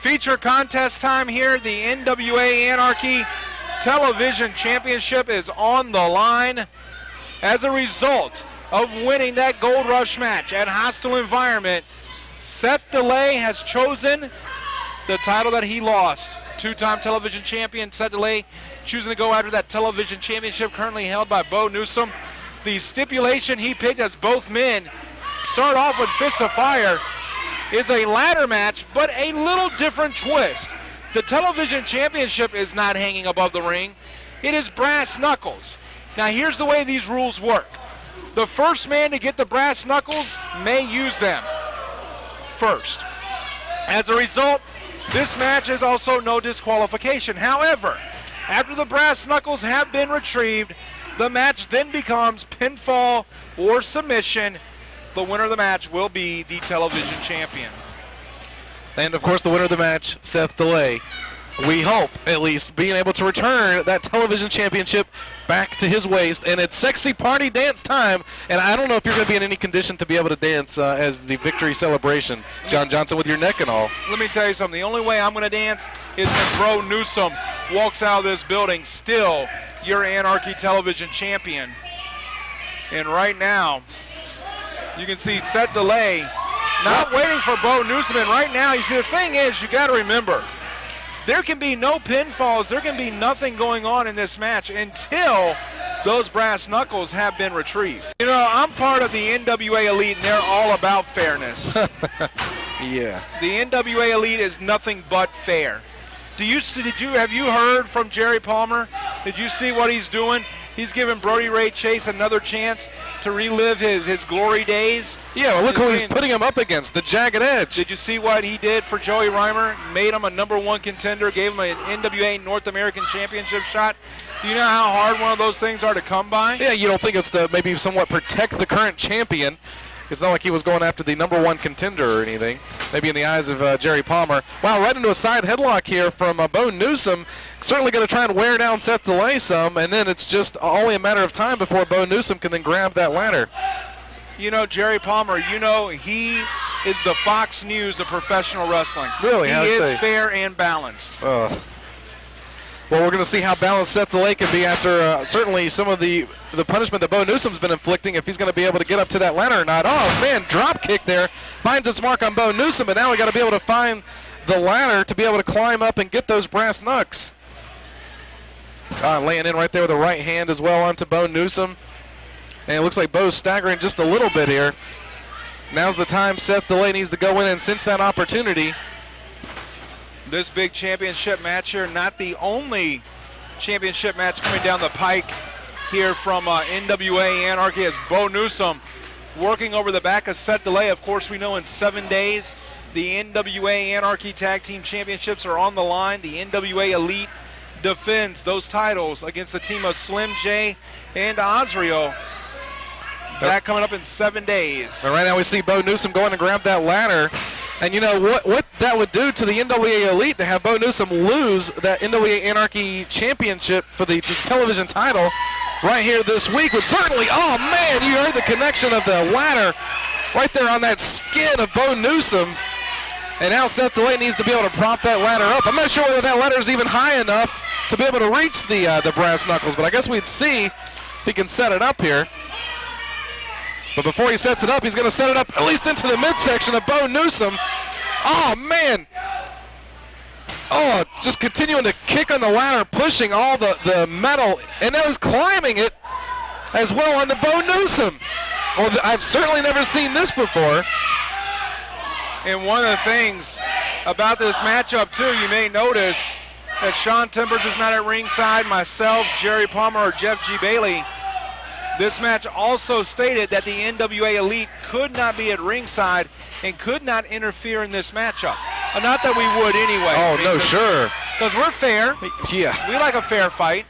feature contest time here. The NWA Anarchy Television Championship is on the line as a result of winning that Gold Rush match at Hostile Environment. Seth DeLay has chosen the title that he lost. Two-time television champion Seth DeLay choosing to go after that television championship currently held by Bo Newsom. The stipulation he picked as both men start off with Fists of Fire is a ladder match, but a little different twist. The television championship is not hanging above the ring. It is brass knuckles. Now here's the way these rules work. The first man to get the brass knuckles may use them first. As a result, this match is also no disqualification. However, after the brass knuckles have been retrieved, the match then becomes pinfall or submission. The winner of the match will be the television champion. And of course the winner of the match, Seth DeLay. We hope, at least, being able to return that television championship back to his waist. And it's sexy party dance time. And I don't know if you're going to be in any condition to be able to dance as the victory celebration, John Johnson, with your neck and all. Let me tell you something. The only way I'm going to dance is when Bro Newsom walks out of this building, still your Anarchy Television champion. And right now, you can see Seth DeLay not waiting for Bo Newsom. And right now, you see, the thing is, you got to remember, there can be no pinfalls. There can be nothing going on in this match until those brass knuckles have been retrieved. You know, I'm part of the NWA Elite, and they're all about fairness. Yeah. The NWA Elite is nothing but fair. Have you heard from Jerry Palmer? Did you see what he's doing? He's giving Brody Ray Chase another chance to relive his glory days. Yeah, well, look who he's putting him up against, the Jagged Edge. Did you see what he did for Joey Reimer? Made him a #1 contender, gave him an NWA North American Championship shot. Do you know how hard one of those things are to come by? Yeah, you don't think it's to maybe somewhat protect the current champion. It's not like he was going after the #1 contender or anything, maybe in the eyes of Jerry Palmer. Wow, right into a side headlock here from Bo Newsom. Certainly going to try and wear down Seth DeLay some, and then it's just only a matter of time before Bo Newsom can then grab that ladder. You know, Jerry Palmer, you know, he is the Fox News of professional wrestling. Really? He is fair and balanced. Well, we're going to see how balanced Seth DeLay can be after certainly some of the punishment that Bo Newsom's been inflicting, if he's going to be able to get up to that ladder or not. Oh, man, drop kick there. Finds its mark on Bo Newsom, but now we got to be able to find the ladder to be able to climb up and get those brass knucks. Laying in right there with the right hand as well onto Bo Newsom. And it looks like Bo's staggering just a little bit here. Now's the time Seth DeLay needs to go in and cinch that opportunity. This big championship match here, not the only championship match coming down the pike here from NWA Anarchy, as Bo Newsom working over the back of Seth DeLay. Of course, we know in 7 days the NWA Anarchy Tag Team Championships are on the line. The NWA Elite defends those titles against the team of Slim J and Osrio. That coming up in 7 days. And right now we see Bo Newsom going to grab that ladder. And you know what that would do to the NWA Elite to have Bo Newsom lose that NWA Anarchy Championship for the television title right here this week would certainly, oh man, you heard the connection of the ladder right there on that skin of Bo Newsom. And now Seth DeLay needs to be able to prop that ladder up. I'm not sure whether that ladder is even high enough to be able to reach the brass knuckles, but I guess we'd see if he can set it up here. But before he sets it up, he's going to set it up at least into the midsection of Bo Newsom. Oh, man. Oh, just continuing to kick on the ladder, pushing all the metal, and now he's climbing it as well onto Bo Newsom. Well, I've certainly never seen this before. And one of the things about this matchup, too, you may notice that Sean Timbers is not at ringside, myself, Jerry Palmer, or Jeff G. Bailey. This match also stated that the NWA Elite could not be at ringside and could not interfere in this matchup. Not that we would anyway. Oh, no, sure. Because we're fair. Yeah. We like a fair fight.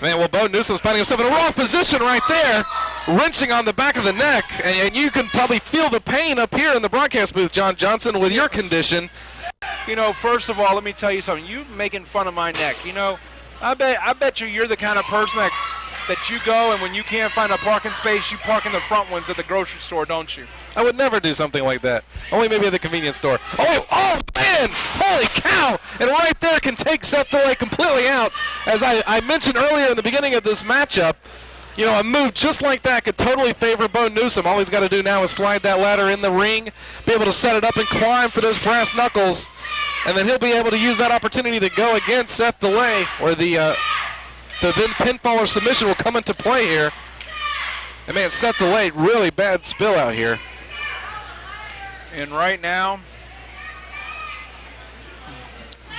Man, well, Bo Newsom's finding himself in a wrong position right there, wrenching on the back of the neck. And you can probably feel the pain up here in the broadcast booth, John Johnson, with your condition. You know, first of all, let me tell you something. You making fun of my neck. You know, I bet you're the kind of person that that you go and when you can't find a parking space, you park in the front ones at the grocery store, don't you? I would never do something like that. Only maybe at the convenience store. Oh man! Holy cow! And right there can take Seth Delay completely out. As I mentioned earlier in the beginning of this matchup, you know, a move just like that could totally favor Bo Newsom. All he's got to do now is slide that ladder in the ring, be able to set it up and climb for those brass knuckles, and then he'll be able to use that opportunity to go against Seth Delay, where the then pinfall or submission will come into play here. And man, Seth Delay, really bad spill out here. And right now,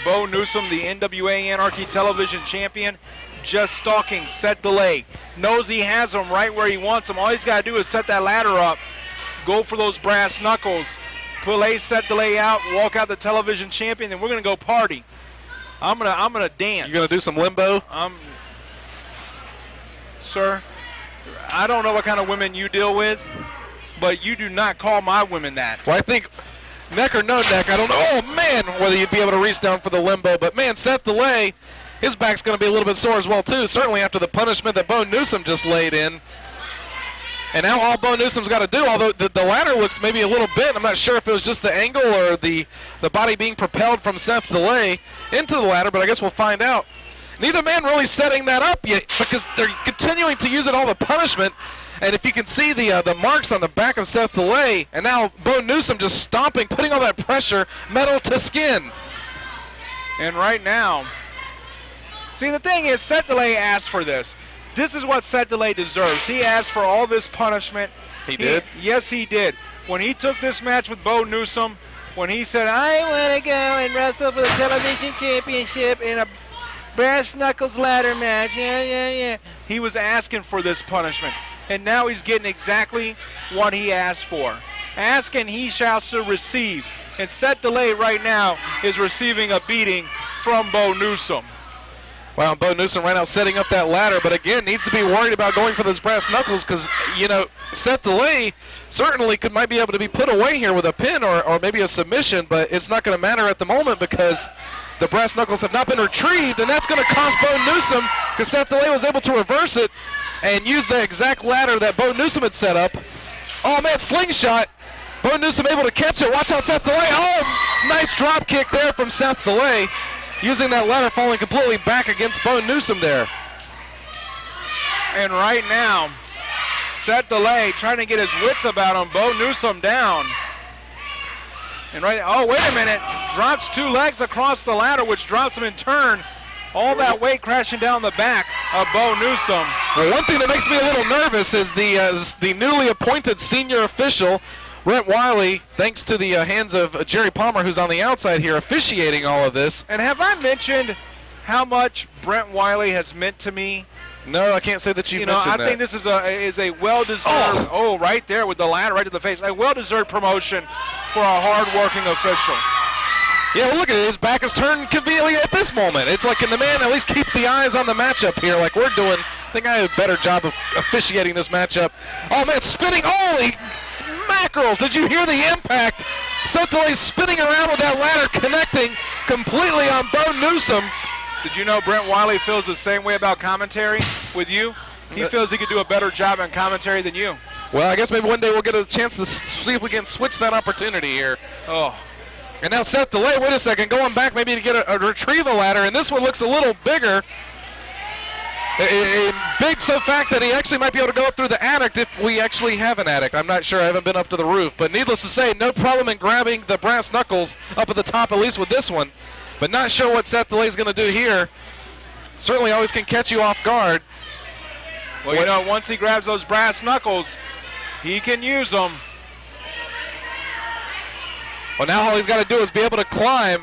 Bo Newsom, the NWA Anarchy Television Champion, just stalking Seth Delay. Knows he has him right where he wants him. All he's got to do is set that ladder up, go for those brass knuckles, play Seth Delay out, walk out the television champion, and we're going to go party. I'm gonna dance. You're going to do some limbo? Sir, I don't know what kind of women you deal with, but you do not call my women that. Well, I think neck or no neck, I don't know. Oh, man, whether you'd be able to reach down for the limbo. But, man, Seth Delay, his back's going to be a little bit sore as well, too, certainly after the punishment that Bo Newsom just laid in. And now all Bo Newsom's got to do, although the ladder looks maybe a little bit, I'm not sure if it was just the angle or the body being propelled from Seth Delay into the ladder, but I guess we'll find out. Neither man really setting that up yet because they're continuing to use it all the punishment. And if you can see the marks on the back of Seth Delay, and now Bo Newsom just stomping, putting all that pressure, metal to skin. And right now, see, the thing is, Seth Delay asked for this. This is what Seth Delay deserves. He asked for all this punishment. He did? Yes, he did. When he took this match with Bo Newsom, when he said, I want to go and wrestle for the television championship in a brass knuckles ladder match, yeah, he was asking for this punishment. And now he's getting exactly what he asked for. Ask and he shall receive. And Seth Delay right now is receiving a beating from Bo Newsom. Wow, Bo Newsom right now setting up that ladder, but again, needs to be worried about going for those brass knuckles because, you know, Seth Delay certainly might be able to be put away here with a pin or maybe a submission, but it's not going to matter at the moment because the brass knuckles have not been retrieved, and that's going to cost Bo Newsom because Seth Delay was able to reverse it and use the exact ladder that Bo Newsom had set up. Oh, man, slingshot. Bo Newsom able to catch it. Watch out, Seth Delay. Oh, nice drop kick there from Seth Delay. Using that ladder, falling completely back against Bo Newsom there. And right now, Seth Delay trying to get his wits about him. Bo Newsom down. And oh, wait a minute. Drops two legs across the ladder, which drops him in turn. All that weight crashing down the back of Bo Newsom. Well, one thing that makes me a little nervous is the newly appointed senior official, Brent Wiley, thanks to the hands of Jerry Palmer, who's on the outside here officiating all of this. And have I mentioned how much Brent Wiley has meant to me? No, I can't say that you mentioned that. I think this is a well-deserved, right there with the ladder right to the face, a well-deserved promotion for a hard-working official. Yeah, well, look at it. His back is turned conveniently at this moment. It's like, can the man at least keep the eyes on the matchup here like we're doing? I think I have a better job of officiating this matchup. Oh, man, spinning. Holy mackerel. Did you hear the impact? Seth Delay spinning around with that ladder, connecting completely on Bo Newsom. Did you know Brent Wiley feels the same way about commentary with you? He feels he could do a better job on commentary than you. Well, I guess maybe one day we'll get a chance to see if we can switch that opportunity here. Oh. And now Seth Delay, wait a second, going back maybe to get a retrieval ladder, and this one looks a little bigger. Big so fact that he actually might be able to go up through the attic if we actually have an attic. I'm not sure. I haven't been up to the roof. But needless to say, no problem in grabbing the brass knuckles up at the top, at least with this one. But not sure what Seth Delay is going to do here. Certainly always can catch you off guard. Well, you know, once he grabs those brass knuckles, he can use them. Well, now all he's got to do is be able to climb.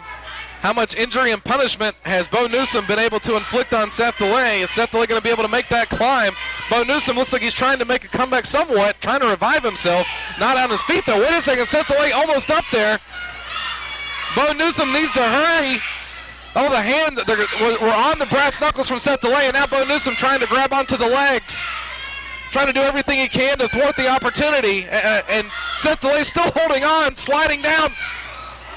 How much injury and punishment has Bo Newsom been able to inflict on Seth Delay? Is Seth Delay going to be able to make that climb? Bo Newsom looks like he's trying to make a comeback somewhat, trying to revive himself. Not on his feet, though. Wait a second. Seth Delay almost up there. Bo Newsom needs to hurry. Oh, the hand. We're on the brass knuckles from Seth Delay, and now Bo Newsom trying to grab onto the legs. Trying to do everything he can to thwart the opportunity. And Seth Delay still holding on, sliding down.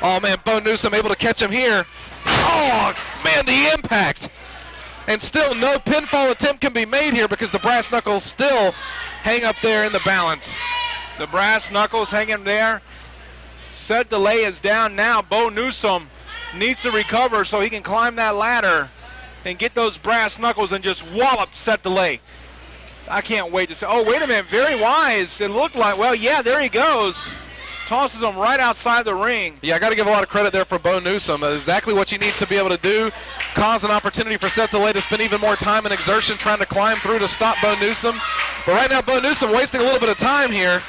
Oh, man, Bo Newsom able to catch him here. Oh, man, the impact. and still no pinfall attempt can be made here because the brass knuckles still hang up there in the balance. The brass knuckles hanging there. Seth DeLay is down now. Bo Newsom needs to recover so he can climb that ladder and get those brass knuckles and just wallop Seth DeLay. I can't wait to see. Oh, wait a minute. Very wise. It looked like, well, yeah, there he goes. Tosses him right outside the ring. Yeah, I got to give a lot of credit there for Bo Newsom. Exactly what you need to be able to do. Cause an opportunity for Seth DeLay to spend even more time and exertion trying to climb through to stop Bo Newsom. But right now, Bo Newsom wasting a little bit of time here.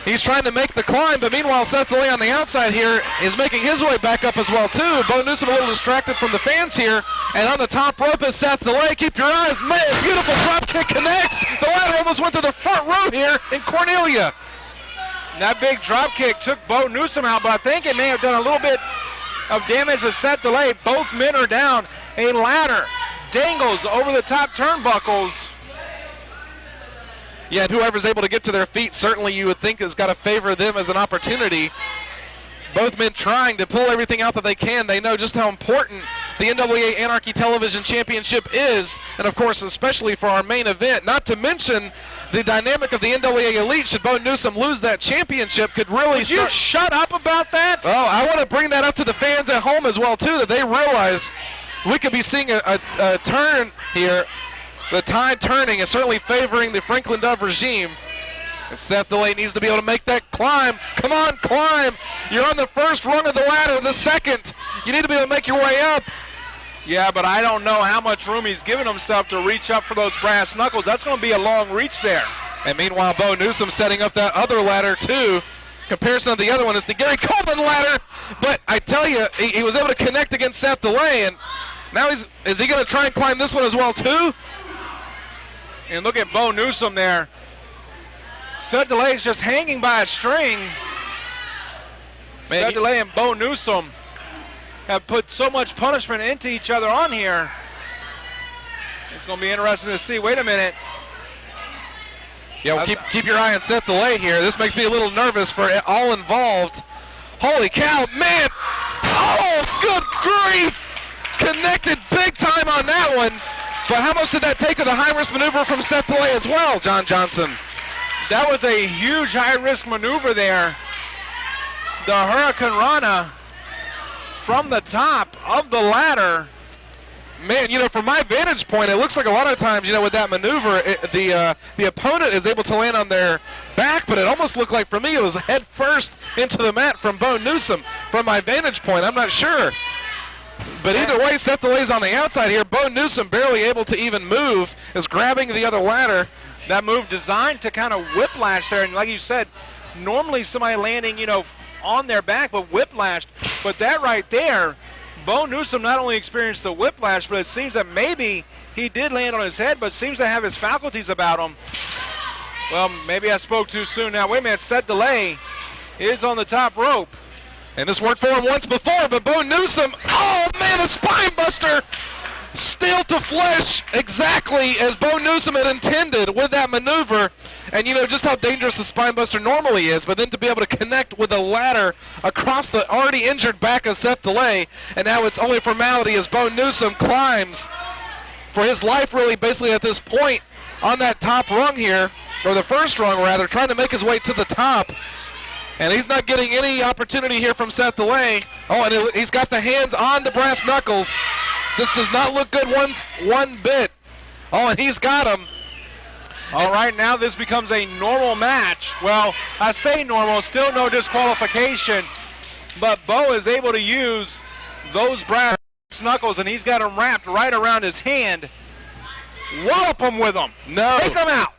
He's trying to make the climb, but meanwhile, Seth DeLay on the outside here is making his way back up as well, too. Bo Newsom a little distracted from the fans here. And on the top rope is Seth DeLay. Keep your eyes. Man, beautiful drop kick connects. The ladder almost went to the front row here in Cornelia. That big drop kick took Bo Newsom out, but I think it may have done a little bit of damage to Seth DeLay. Both men are down. A ladder dangles over the top turnbuckles. Yeah, and whoever's able to get to their feet, certainly you would think has got to favor them as an opportunity. Both men trying to pull everything out that they can. They know just how important the NWA Anarchy Television Championship is, and of course, especially for our main event. Not to mention the dynamic of the NWA Elite. Should Bo Newsom lose that championship, could really Would you shut up about that? Oh, I want to bring that up to the fans at home as well, too, that they realize we could be seeing a turn here. The tide turning is certainly favoring the Franklin Dove regime. Seth DeLay needs to be able to make that climb. Come on, climb. You're on the first rung of the ladder, the second. You need to be able to make your way up. Yeah, but I don't know how much room he's given himself to reach up for those brass knuckles. That's going to be a long reach there. And meanwhile, Bo Newsom setting up that other ladder, too. Comparison to the other one is the Gary Coleman ladder. But I tell you, he was able to connect against Seth DeLay. And now is he going to try and climb this one as well, too? And look at Bo Newsom there. Seth DeLay is just hanging by a string. Seth DeLay and Bo Newsom have put so much punishment into each other on here. It's going to be interesting to see. Wait a minute. Yeah, well, keep your eye on Seth DeLay here. This makes me a little nervous for all involved. Holy cow, man. Oh, good grief. Connected big time on that one. But how much did that take of the high-risk maneuver from Seth DeLay as well, John Johnson? That was a huge high-risk maneuver there. The Hurricane Rana from the top of the ladder. Man, you know, from my vantage point, it looks like a lot of times, you know, with that maneuver, the opponent is able to land on their back, but it almost looked like, for me, it was head first into the mat from Bo Newsom. From my vantage point, I'm not sure. But either way, Seth DeLay's on the outside here. Bo Newsom barely able to even move, is grabbing the other ladder. That move designed to kind of whiplash there, and like you said, normally somebody landing, you know, on their back, but whiplashed. But that right there, Bo Newsom not only experienced the whiplash, but it seems that maybe he did land on his head, but seems to have his faculties about him. Well, maybe I spoke too soon. Now, wait a minute, Seth DeLay is on the top rope. And this worked for him once before, but Bo Newsom, oh man, a spine buster! Steel to flesh, exactly as Bo Newsom had intended with that maneuver. And you know just how dangerous the spine buster normally is, but then to be able to connect with a ladder across the already injured back of Seth DeLay, and now it's only formality as Bo Newsom climbs for his life really basically at this point on that top rung here, or the first rung rather, trying to make his way to the top. And he's not getting any opportunity here from Seth DeLay. Oh, and he's got the hands on the brass knuckles. This does not look good one bit. Oh, and he's got him. All right, now this becomes a normal match. Well, I say normal, still no disqualification. But Bo is able to use those brass knuckles, and he's got them wrapped right around his hand. Wallop him with them. No. Take them out.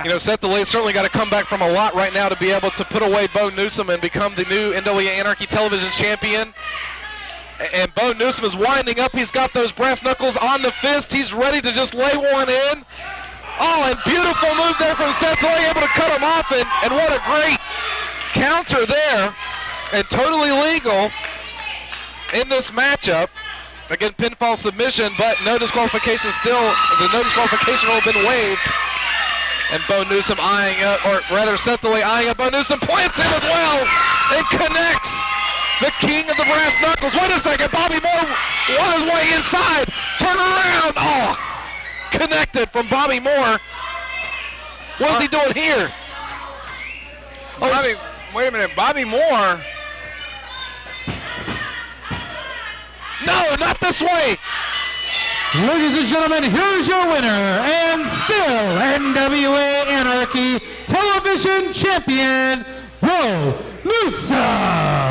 You know, Seth DeLay certainly got to come back from a lot right now to be able to put away Bo Newsom and become the new NWA Anarchy Television Champion. And Bo Newsom is winding up. He's got those brass knuckles on the fist. He's ready to just lay one in. Oh, and beautiful move there from Seth DeLay, able to cut him off. And what a great counter there. And totally legal in this matchup. Again, pinfall submission, but no disqualification still. The no disqualification will have been waived. And Bo Newsom eyeing up, or rather Seth DeLay eyeing up. Bo Newsom plants him as well and connects. the king of the brass knuckles. Wait a second, Bobby Moore on his way inside. Turn around. Oh, connected from Bobby Moore. What is he doing here? Bobby, wait a minute, Bobby Moore. No, not this way. Ladies and gentlemen, here's your winner and still NWA Anarchy Television Champion, Bo Newsom.